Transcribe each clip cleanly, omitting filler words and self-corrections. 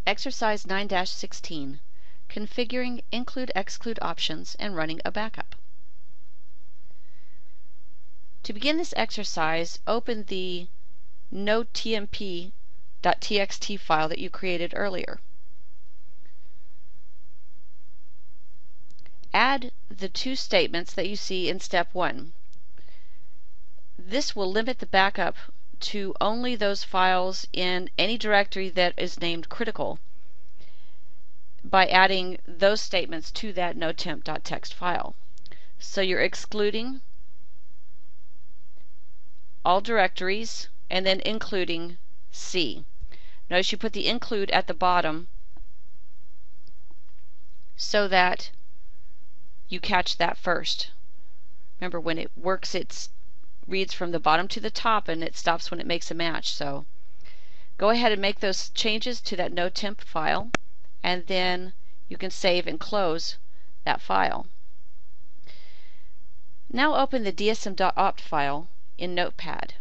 Exercise 9-16, configuring include-exclude options and running a backup. To begin this exercise, open the notmp.txt file that you created earlier. Add the two statements that you see in step 1. This will limit the backup to only those files in any directory that is named critical by adding those statements to that notemp.txt file. So you're excluding all directories and then including C. Notice you put the include at the bottom so that you catch that first. Remember, when it works, it reads from the bottom to the top and it stops when it makes a match. So go ahead and make those changes to that notemp file, and then you can save and close that file. Now open the dsm.opt file in Notepad.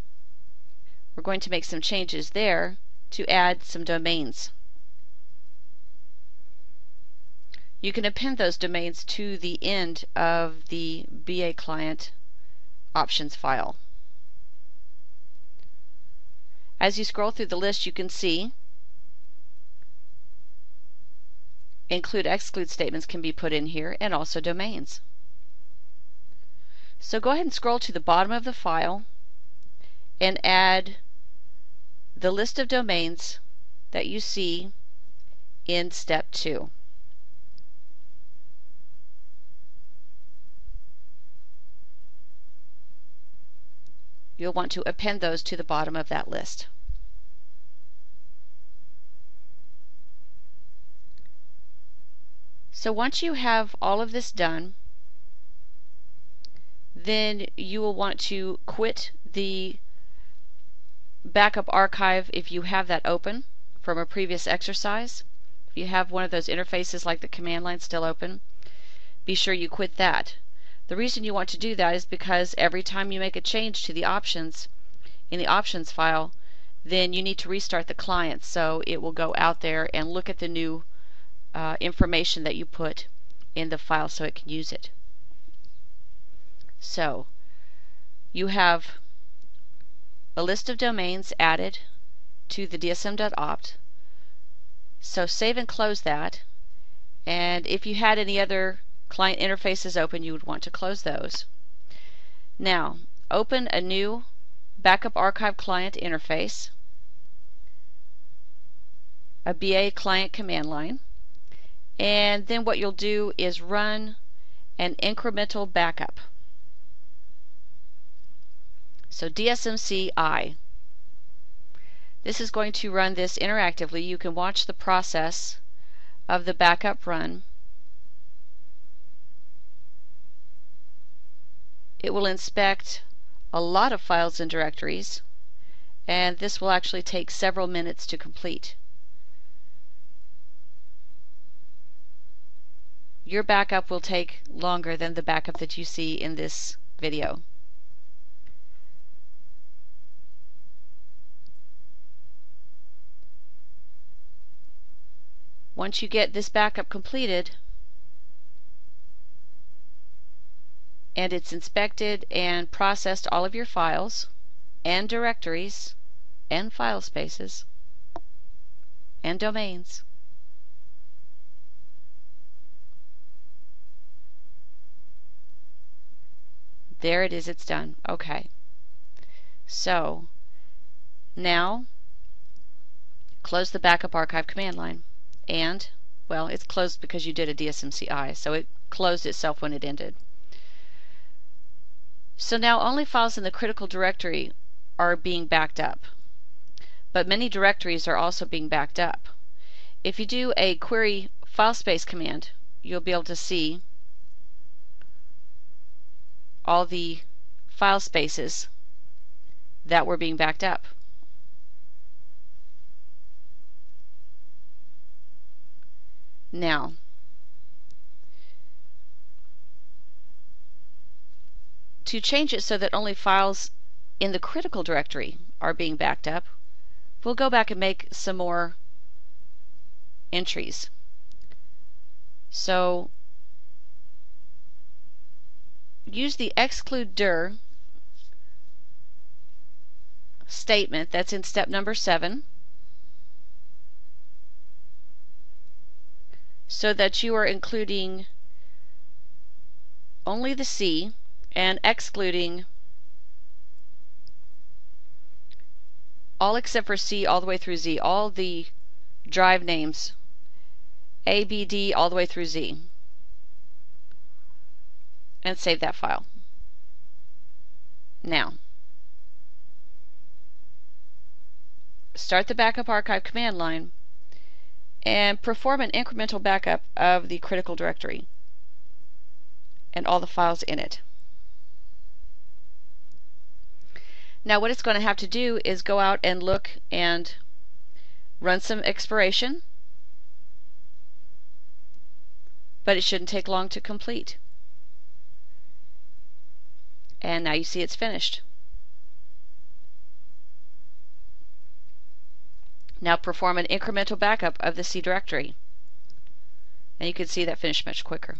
We're going to make some changes there to add some domains. You can append those domains to the end of the BA client options file. As you scroll through the list, you can see include-exclude statements can be put in here, and also domains. So go ahead and scroll to the bottom of the file and add the list of domains that you see in step 2. You'll want to append those to the bottom of that list. So once you have all of this done, then you will want to quit the backup archive if you have that open from a previous exercise. If you have one of those interfaces like the command line still open, be sure you quit that. The reason you want to do that is because every time you make a change to the options in the options file, then you need to restart the client, so it will go out there and look at the new information that you put in the file so it can use it. So you have a list of domains added to the dsm.opt. So save and close that, and if you had any other client interfaces open, you would want to close those. Now open a new backup archive client interface, a BA client command line, and then what you'll do is run an incremental backup. So dsmci. This is going to run this interactively. You can watch the process of the backup run. It will inspect a lot of files and directories, and this will actually take several minutes to complete. Your backup will take longer than the backup that you see in this video. Once you get this backup completed, and it's inspected and processed all of your files and directories and file spaces and domains, there it is, it's done. Okay. So now close the backup archive command line. And, well, it's closed because you did a dsmci, so it closed itself when it ended. So now only files in the critical directory are being backed up, but many directories are also being backed up. If you do a query file space command, you'll be able to see all the file spaces that were being backed up. Now, to change it so that only files in the critical directory are being backed up, we'll go back and make some more entries. So use the exclude dir statement that's in step number 7 so that you are including only the C and excluding all except for C all the way through Z, all the drive names A, B, D all the way through Z, and save that file. Now, start the backup archive command line and perform an incremental backup of the critical directory and all the files in it. Now what it's going to have to do is go out and look and run some expiration, but it shouldn't take long to complete. And now you see it's finished. Now perform an incremental backup of the C directory, and you can see that finished much quicker.